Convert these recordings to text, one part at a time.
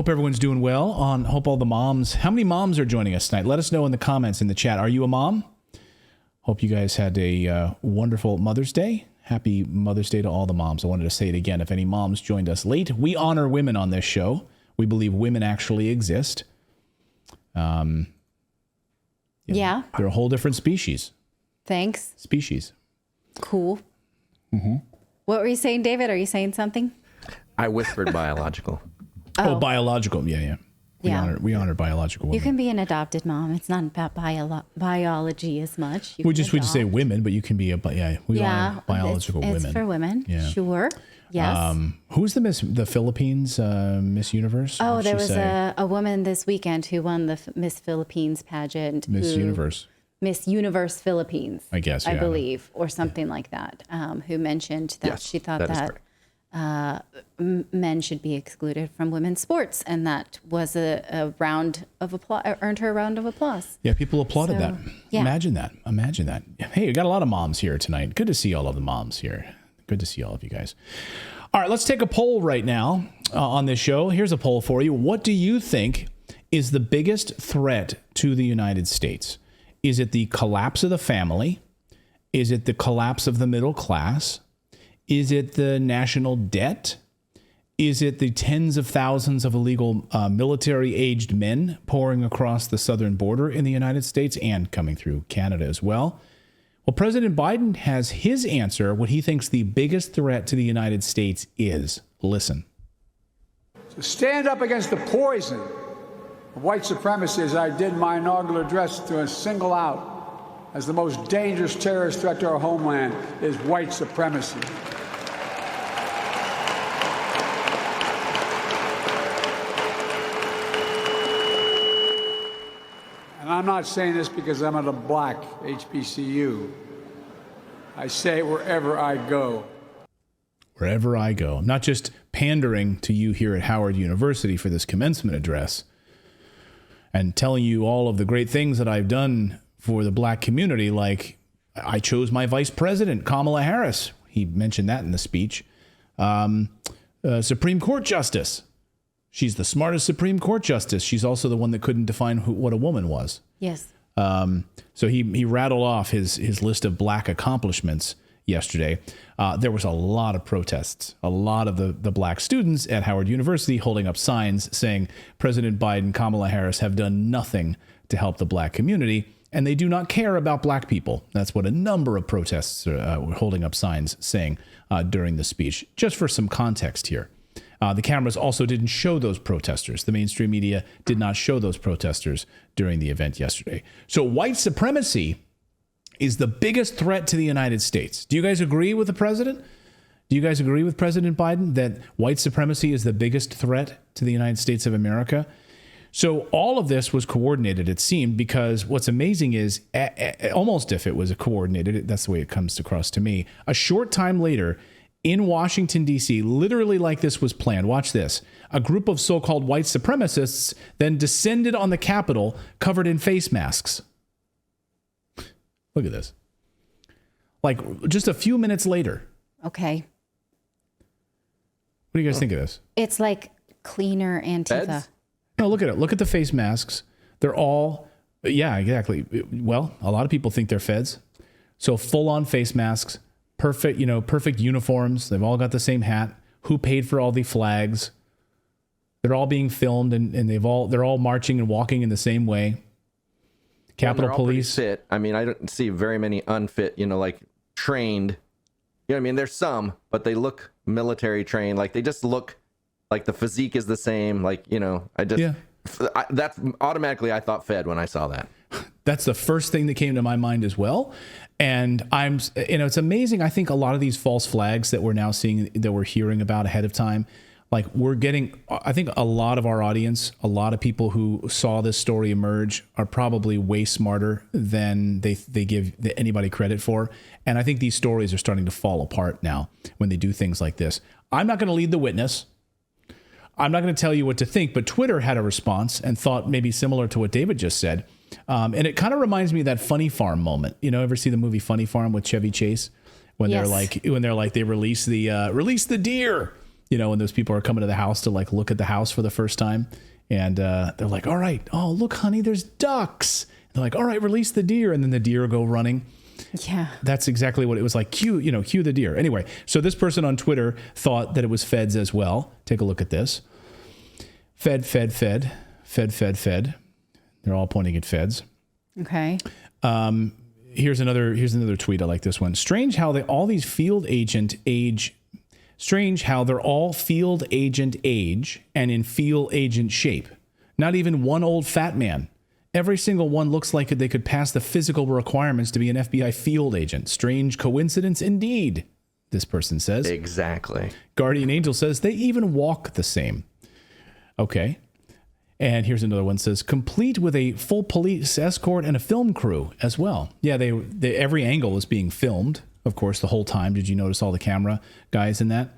Hope everyone's doing well. Hope all the moms. How many moms are joining us tonight? Let us know in the comments in the chat. Are you a mom? Hope you guys had a wonderful Mother's Day. Happy Mother's Day to all the moms. I wanted to say it again. If any moms joined us late, we honor women on this show. We believe women actually exist. Yeah. They're a whole different species. Thanks. Species. Cool. Mm-hmm. What were you saying, David? Are you saying something? I whispered biological. Oh, biological. Yeah. We honor biological women. You can be an adopted mom. It's not about biology as much. We just say women, but you can be we honor biological women. It's for women. Yeah. Sure. Yes. Who's the Philippines Miss Universe? Oh, there was a woman this weekend who won the Miss Philippines pageant. Miss Universe Philippines, I guess, I believe, or something like that, who mentioned that she thought that men should be excluded from women's sports, and that was a round of applause, earned her a round of applause. Yeah, people applauded that. Yeah. Imagine that. Hey, we got a lot of moms here tonight. Good to see all of the moms here. Good to see all of you guys. All right, let's take a poll right now on this show. Here's a poll for you. What do you think is the biggest threat to the United States? Is it the collapse of the family? Is it the collapse of the middle class? Is it the national debt? Is it the tens of thousands of illegal military-aged men pouring across the southern border in the United States and coming through Canada as well? Well, President Biden has his answer, what he thinks the biggest threat to the United States is. Listen. To stand up against the poison of white supremacy, as I did in my inaugural address, to single out as the most dangerous terrorist threat to our homeland is white supremacy. And I'm not saying this because I'm at a black HBCU. I say it wherever I go. Wherever I go. I'm not just pandering to you here at Howard University for this commencement address and telling you all of the great things that I've done for the black community, like I chose my vice president, Kamala Harris. He mentioned that in the speech. Supreme Court Justice. She's the smartest Supreme Court Justice. She's also the one that couldn't define what a woman was. Yes. So he rattled off his list of black accomplishments yesterday. There was a lot of protests, a lot of the black students at Howard University holding up signs saying President Biden, Kamala Harris have done nothing to help the black community, and they do not care about black people. That's what a number of protests were holding up signs saying during the speech. Just for some context here. The cameras also didn't show those protesters. The mainstream media did not show those protesters during the event yesterday. So white supremacy is the biggest threat to the United States. Do you guys agree with the president? Do you guys agree with President Biden that white supremacy is the biggest threat to the United States of America? So all of this was coordinated, it seemed, because what's amazing is almost if it was coordinated, that's the way it comes across to me. A short time later, in Washington, D.C., literally like this was planned. Watch this. A group of so-called white supremacists then descended on the Capitol covered in face masks. Look at this. Like just a few minutes later. Okay. What do you guys think of this? It's like cleaner Antifa. Feds? No, look at it. Look at the face masks. They're all, yeah, exactly. Well, a lot of people think they're feds. So full-on face masks. Perfect uniforms. They've all got the same hat. Who paid for all the flags? They're all being filmed, and they're all marching and walking in the same way. Capitol Police. Fit. I mean, I don't see very many unfit. Like trained. You know what I mean? There's some, but they look military trained. Like they just look like the physique is the same. Like that's automatically I thought Fed when I saw that. That's the first thing that came to my mind as well. And it's amazing. I think a lot of these false flags that we're now seeing, that we're hearing about ahead of time, like we're getting, I think a lot of our audience, a lot of people who saw this story emerge are probably way smarter than they give anybody credit for. And I think these stories are starting to fall apart now when they do things like this. I'm not going to lead the witness. I'm not going to tell you what to think, but Twitter had a response and thought maybe similar to what David just said. And it kind of reminds me of that Funny Farm moment. Ever see the movie Funny Farm with Chevy Chase when they're like they release the deer, you know, when those people are coming to the house to like look at the house for the first time. And they're like, all right, oh, look, honey, there's ducks. They're like, all right, release the deer. And then the deer go running. Yeah. That's exactly what it was like. Cue the deer. Anyway, so this person on Twitter thought that it was feds as well. Take a look at this. Fed. They're all pointing at feds. Okay. Here's another tweet. I like this one. Strange how they're all field agent age and in field agent shape. Not even one old fat man. Every single one looks like they could pass the physical requirements to be an FBI field agent. Strange coincidence indeed, this person says. Exactly. Guardian Angel says they even walk the same. Okay. And here's another one, says complete with a full police escort and a film crew as well. Yeah, they every angle is being filmed, of course, the whole time. Did you notice all the camera guys in that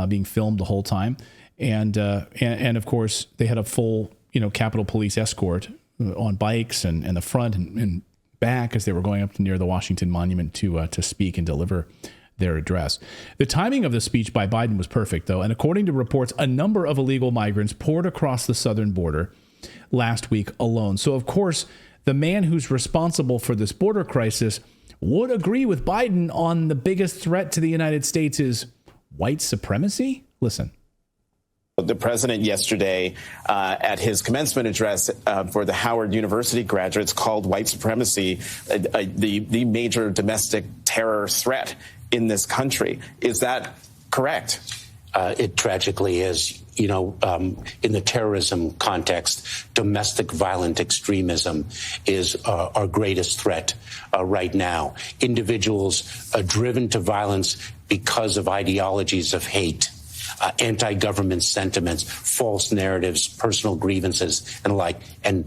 being filmed the whole time? And of course, they had a full, Capitol Police escort on bikes and the front and back as they were going up near the Washington Monument to speak and deliver their address. The timing of the speech by Biden was perfect, though, and according to reports, a number of illegal migrants poured across the southern border last week alone. So, of course, the man who's responsible for this border crisis would agree with Biden on the biggest threat to the United States is white supremacy. Listen. The president yesterday at his commencement address for the Howard University graduates called white supremacy the major domestic terror threat in this country. Is that correct? It tragically is. In the terrorism context, domestic violent extremism is our greatest threat right now. Individuals are driven to violence because of ideologies of hate. Anti-government sentiments, false narratives, personal grievances, and the like. And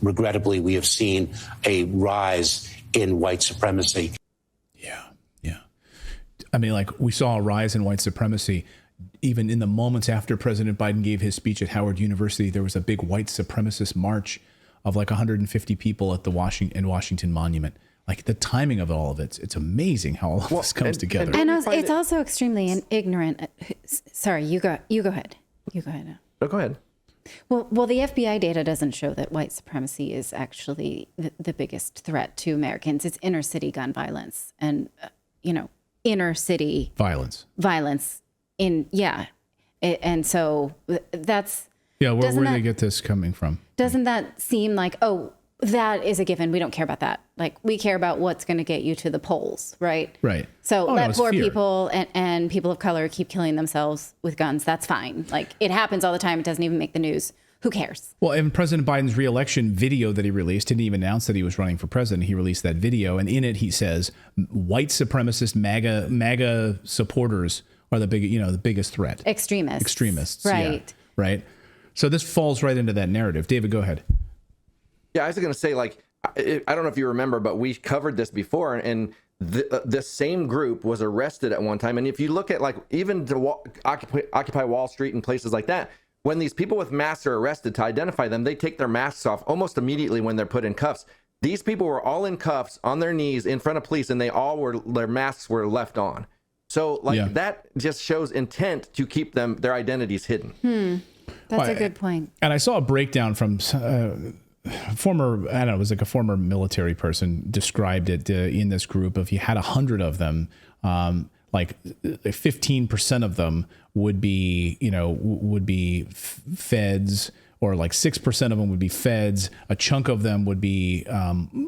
regrettably, we have seen a rise in white supremacy. Yeah. I mean, like, we saw a rise in white supremacy. Even in the moments after President Biden gave his speech at Howard University, there was a big white supremacist march of like 150 people at the Washington Monument. Like, the timing of all of it, it's amazing how all of this comes together. And it's also extremely ignorant. Sorry, you go ahead. You go ahead. No, go ahead. Well, the FBI data doesn't show that white supremacy is actually the biggest threat to Americans. It's inner city gun violence and, inner city violence. And so that's. Yeah, where do they get this coming from? Doesn't that seem like, that is a given. We don't care about that. Like, we care about what's going to get you to the polls, right? Right. So let poor people and people of color keep killing themselves with guns. That's fine. Like, it happens all the time. It doesn't even make the news. Who cares? Well, in President Biden's re-election video that he released, didn't even announce that he was running for president. He released that video, and in it he says white supremacist MAGA supporters are the biggest threat. Extremists. Right. Yeah, right. So this falls right into that narrative. David, go ahead. Yeah, I was going to say, like, I don't know if you remember, but we covered this before, and the same group was arrested at one time. And if you look at, like, even to Occupy Wall Street and places like that, when these people with masks are arrested, to identify them, they take their masks off almost immediately when they're put in cuffs. These people were all in cuffs on their knees in front of police, and their masks were left on. So, like, that just shows intent to keep their identities hidden. That's a good point. And I saw a breakdown from it was like a former military person described it in this group. If you had 100 of them, like 15% of them would be feds, or like 6% of them would be feds. A chunk of them would be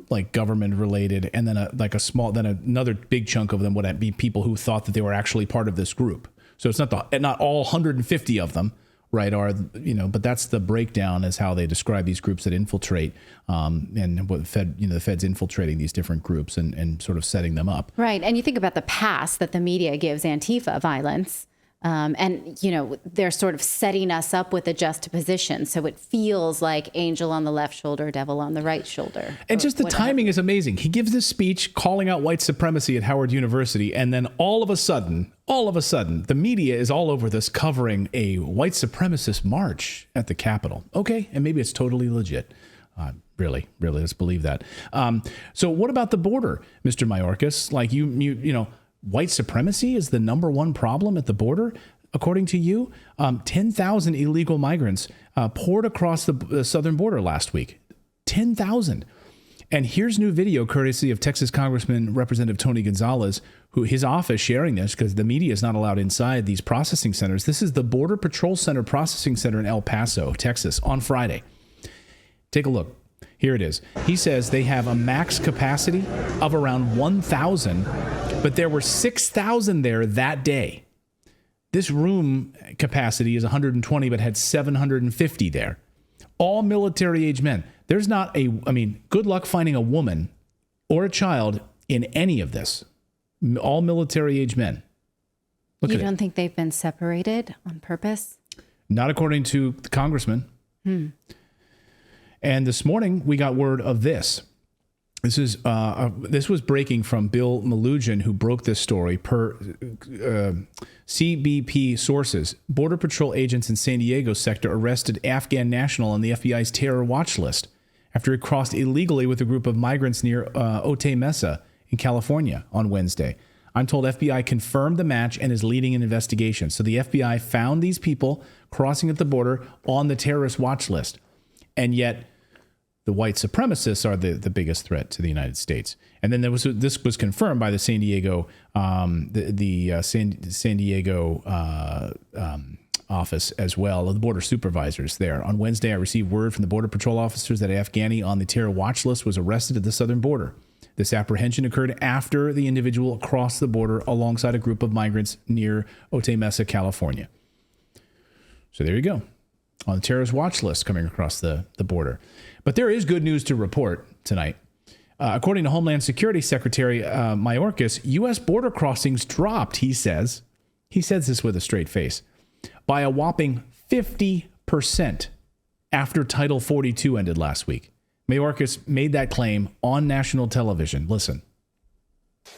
like government related, and then another big chunk of them would be people who thought that they were actually part of this group. So it's not all 150 of them. Right, but that's the breakdown, is how they describe these groups that infiltrate, and what the Fed's infiltrating these different groups and sort of setting them up. Right, and you think about the pass that the media gives Antifa violence, and they're sort of setting us up with a juxtaposition, so it feels like angel on the left shoulder, devil on the right shoulder. And just the timing is amazing. He gives this speech calling out white supremacy at Howard University, and then all of a sudden, the media is all over this, covering a white supremacist march at the Capitol. Okay, and maybe it's totally legit. Really, let's believe that. So what about the border, Mr. Mayorkas? Like, white supremacy is the number one problem at the border. according to you, 10,000 illegal migrants poured across the southern border last week. 10,000. And here's new video courtesy of Texas Congressman Representative Tony Gonzalez, who his office sharing this because the media is not allowed inside these processing centers. This is the Border Patrol Center Processing Center in El Paso, Texas, on Friday. Take a look. Here it is. He says they have a max capacity of around 1,000, but there were 6,000 there that day. This room capacity is 120, but had 750 there. All military-age men. There's not good luck finding a woman or a child in any of this. All military-age men. You don't think they've been separated on purpose? Not according to the congressman. And this morning, we got word of this. This was breaking from Bill Malugin, who broke this story per CBP sources. Border Patrol agents in San Diego sector arrested Afghan national on the FBI's terror watch list after he crossed illegally with a group of migrants near Otay Mesa in California on Wednesday. I'm told FBI confirmed the match and is leading an investigation. So the FBI found these people crossing at the border on the terrorist watch list. And yet the white supremacists are the biggest threat to the United States. And then this was confirmed by the San Diego San Diego office as well, the border supervisors there. On Wednesday, I received word from the Border Patrol officers that an Afghani on the terror watch list was arrested at the southern border. This apprehension occurred after the individual crossed the border alongside a group of migrants near Otay Mesa, California. So there you go. On the terrorist watch list coming across the border. But there is good news to report tonight. According to Homeland Security Secretary Mayorkas, U.S. border crossings dropped, he says. He says this with a straight face. By a whopping 50% after Title 42 ended last week. Mayorkas made that claim on national television. Listen.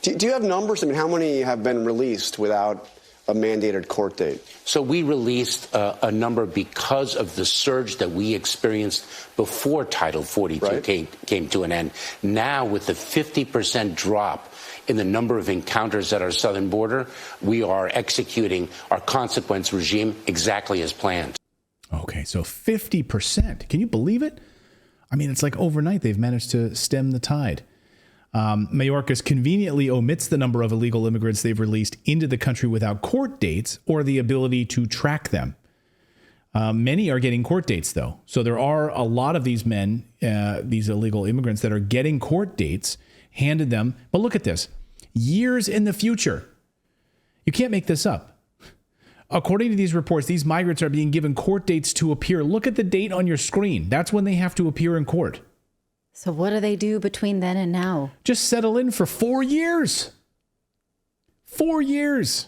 Do you have numbers? I mean, how many have been released without a mandated court date? So we released a number because of the surge that we experienced before Title 42 came to an end. Now, with the 50% drop in the number of encounters at our southern border, we are executing our consequence regime exactly as planned. Okay, so 50%. Can you believe it? I mean, it's like overnight they've managed to stem the tide. Mayorkas conveniently omits the number of illegal immigrants they've released into the country without court dates or the ability to track them. Many are getting court dates, though. So there are a lot of these men, these illegal immigrants that are getting court dates handed them. But look at this. Years in the future. You can't make this up. According to these reports, these migrants are being given court dates to appear. Look at the date on your screen. That's when they have to appear in court. So what do they do between then and now? Just settle in for 4 years. 4 years.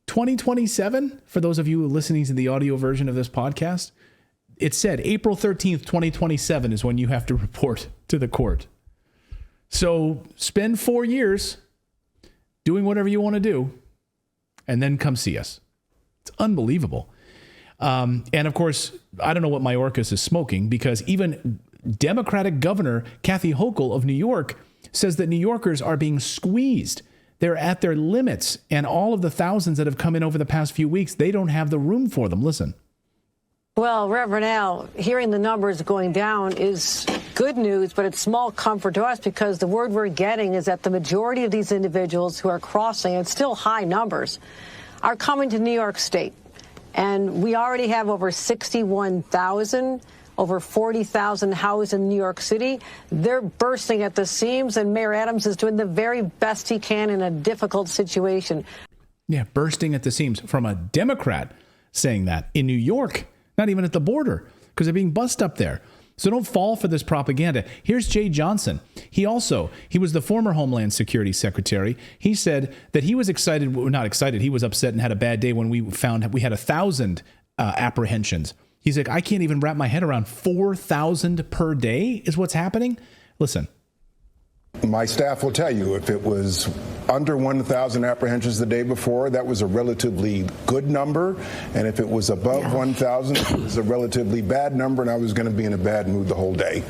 2027, for those of you listening to the audio version of this podcast, it said April 13th, 2027 is when you have to report to the court. So spend 4 years doing whatever you want to do and then come see us. It's unbelievable. And of course, I don't know what Mayorkas is smoking, because even Democratic Governor Kathy Hochul of New York says that New Yorkers are being squeezed. They're at their limits, and all of the thousands that have come in over the past few weeks, they don't have the room for them. Listen. Well, Reverend Al, hearing the numbers going down is good news, but it's small comfort to us, because the word we're getting is that the majority of these individuals who are crossing, and still high numbers, are coming to New York State. And we already have over 61,000, over 40,000 housed in New York City. They're bursting at the seams, and Mayor Adams is doing the very best he can in a difficult situation. Yeah, bursting at the seams from a Democrat saying that in New York, not even at the border, because they're being bussed up there. So don't fall for this propaganda. Here's Jay Johnson. He was the former Homeland Security Secretary. He said that he was excited, not excited, he was upset and had a bad day when we found we had 1,000 apprehensions. He's like, I can't even wrap my head around 4,000 per day is what's happening. Listen. My staff will tell you if it was under 1,000 apprehensions the day before, that was a relatively good number. And if it was above 1,000, it was a relatively bad number, and I was going to be in a bad mood the whole day.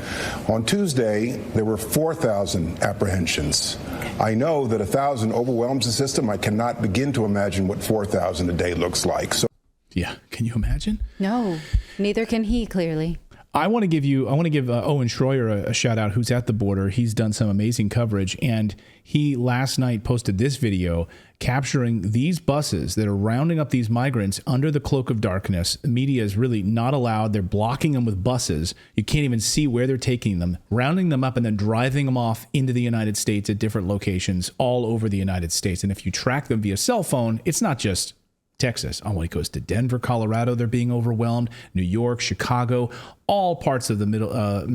On Tuesday, there were 4,000 apprehensions. I know that 1,000 overwhelms the system. I cannot begin to imagine what 4,000 a day looks like. So, yeah, can you imagine? No, neither can he, clearly. I want to give Owen Schroyer a shout out, who's at the border. He's done some amazing coverage, and he last night posted this video capturing these buses that are rounding up these migrants under the cloak of darkness. The media is really not allowed. They're blocking them with buses. You can't even see where they're taking them, rounding them up and then driving them off into the United States at different locations all over the United States. And if you track them via cell phone, it's not just Texas. Oh, it goes to Denver, Colorado. They're being overwhelmed. New York, Chicago, all parts of the middle. What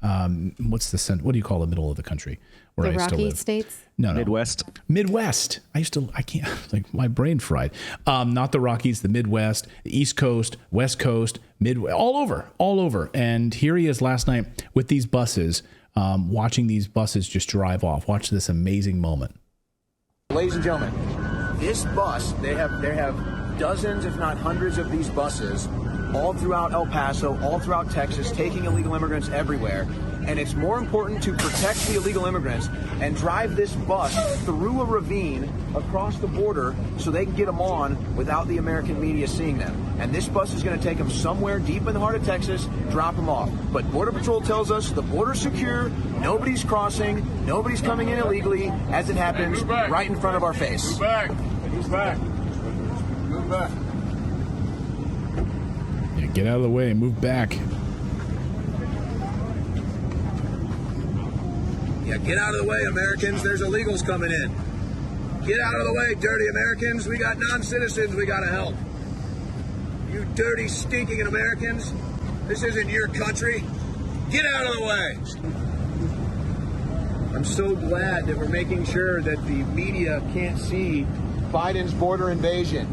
do you call the middle of the country? Where the I used to Rocky live? States? No. Midwest. I can't, like my brain fried. Not the Rockies, the Midwest, the East Coast, West Coast, Midwest, all over. And here he is last night with these buses, watching these buses just drive off. Watch this amazing moment. Ladies and gentlemen, this bus, they have dozens, if not hundreds of these buses all throughout El Paso, all throughout Texas, taking illegal immigrants everywhere. And it's more important to protect the illegal immigrants and drive this bus through a ravine across the border so they can get them on without the American media seeing them. And this bus is going to take them somewhere deep in the heart of Texas, drop them off. But Border Patrol tells us the border's secure, nobody's crossing, nobody's coming in illegally, as it happens right in front of our face. Move back. Move back. Move back. Yeah, get out of the way and move back. Yeah, get out of the way, Americans. There's illegals coming in. Get out of the way, dirty Americans. We got non-citizens we got to help. You dirty, stinking Americans. This isn't your country. Get out of the way. I'm so glad that we're making sure that the media can't see Biden's border invasion.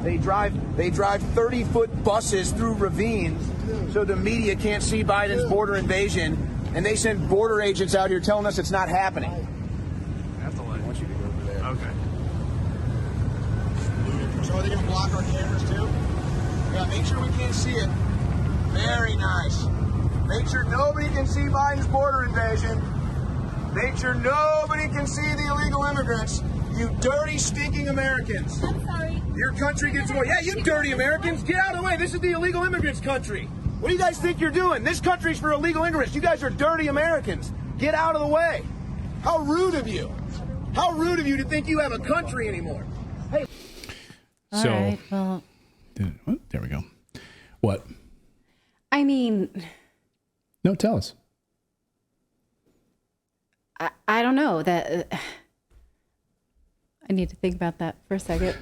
They drive 30-foot buses through ravines so the media can't see Biden's border invasion. And they send border agents out here telling us it's not happening. That's the line. I want you to go over there. Okay. So are they going to block our cameras too? Yeah, make sure we can't see it. Very nice. Make sure nobody can see Biden's border invasion. Make sure nobody can see the illegal immigrants. You dirty, stinking Americans. I'm sorry. Your country gets more. Yeah, you dirty Americans. Get out of the way. This is the illegal immigrants' country. What do you guys think you're doing? This country's for illegal immigrants. You guys are dirty Americans. Get out of the way. How rude of you. How rude of you to think you have a country anymore. Hey. All right, well. There we go. What? I mean. No, tell us. I don't know. That I need to think about that for a second.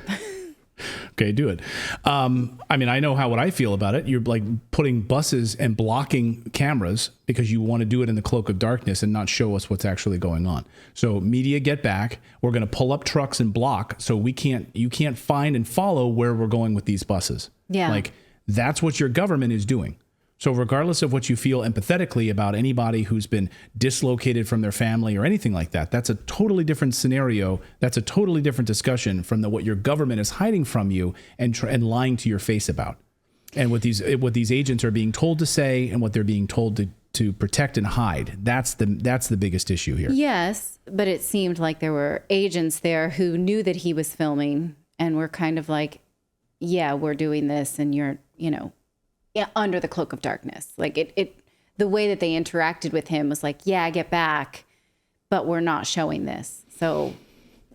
Okay, do it. I mean, I know what I feel about it. You're like putting buses and blocking cameras because you want to do it in the cloak of darkness and not show us what's actually going on. So media, get back. We're going to pull up trucks and block so you can't find and follow where we're going with these buses. Yeah. Like that's what your government is doing. So regardless of what you feel empathetically about anybody who's been dislocated from their family or anything like that, that's a totally different scenario. That's a totally different discussion from what your government is hiding from you and lying to your face about. And what these agents are being told to say and what they're being told to protect and hide. That's the biggest issue here. Yes, but it seemed like there were agents there who knew that he was filming and were kind of like, yeah, we're doing this and you're, under the cloak of darkness. Like the way that they interacted with him was like, yeah, get back, but we're not showing this. So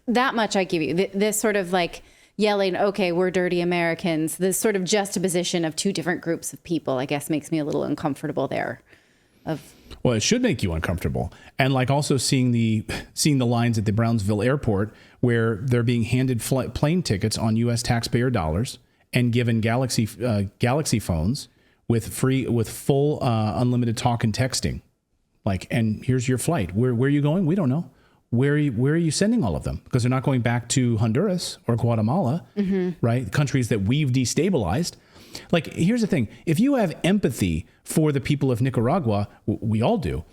that much I give you. This sort of like yelling, okay, we're dirty Americans. This sort of juxtaposition of two different groups of people, I guess, makes me a little uncomfortable there. Well, it should make you uncomfortable. And like also seeing the lines at the Brownsville airport where they're being handed plane tickets on U.S. taxpayer dollars and given Galaxy phones with full unlimited talk and texting. Like, and here's your flight. Where are you going? We don't know. Where are you sending all of them? Because they're not going back to Honduras or Guatemala, right? Countries that we've destabilized. Like, here's the thing. If you have empathy for the people of Nicaragua, we all do.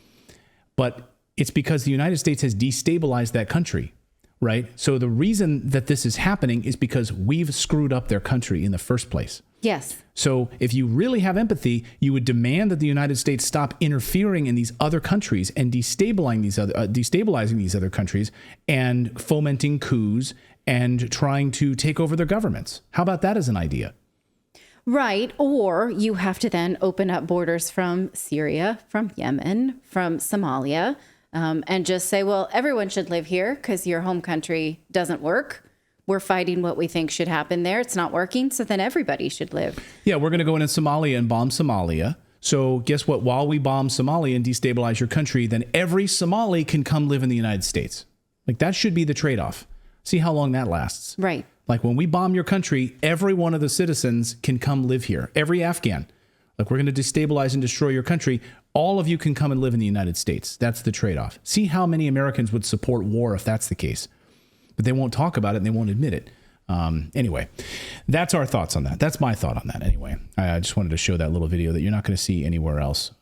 But It's because the United States has destabilized that country, right? So the reason that this is happening is because we've screwed up their country in the first place. Yes. So if you really have empathy, you would demand that the United States stop interfering in these other countries and destabilizing these other countries and fomenting coups and trying to take over their governments. How about that as an idea? Right. Or you have to then open up borders from Syria, from Yemen, from Somalia, and just say, well, everyone should live here because your home country doesn't work. We're fighting what we think should happen there. It's not working. So then everybody should live. Yeah, we're going to go into Somalia and bomb Somalia. So guess what? While we bomb Somalia and destabilize your country, then every Somali can come live in the United States. Like that should be the trade-off. See how long that lasts. Right. Like when we bomb your country, every one of the citizens can come live here. Every Afghan. Like we're going to destabilize and destroy your country. All of you can come and live in the United States. That's the trade-off. See how many Americans would support war if that's the case. But they won't talk about it and they won't admit it. Anyway, that's our thoughts on that. That's my thought on that anyway. I just wanted to show that little video that you're not going to see anywhere else.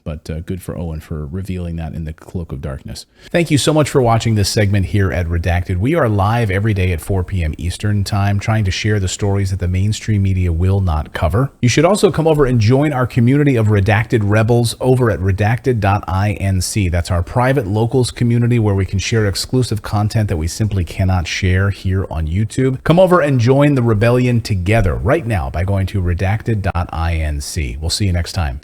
But good for Owen for revealing that in the cloak of darkness. Thank you so much for watching this segment here at Redacted. We are live every day at 4 p.m. Eastern time, trying to share the stories that the mainstream media will not cover. You should also come over and join our community of Redacted Rebels over at redacted.inc. That's our private locals community where we can share exclusive content that we simply cannot share here on YouTube. Come over and join the rebellion together right now by going to redacted.inc. We'll see you next time.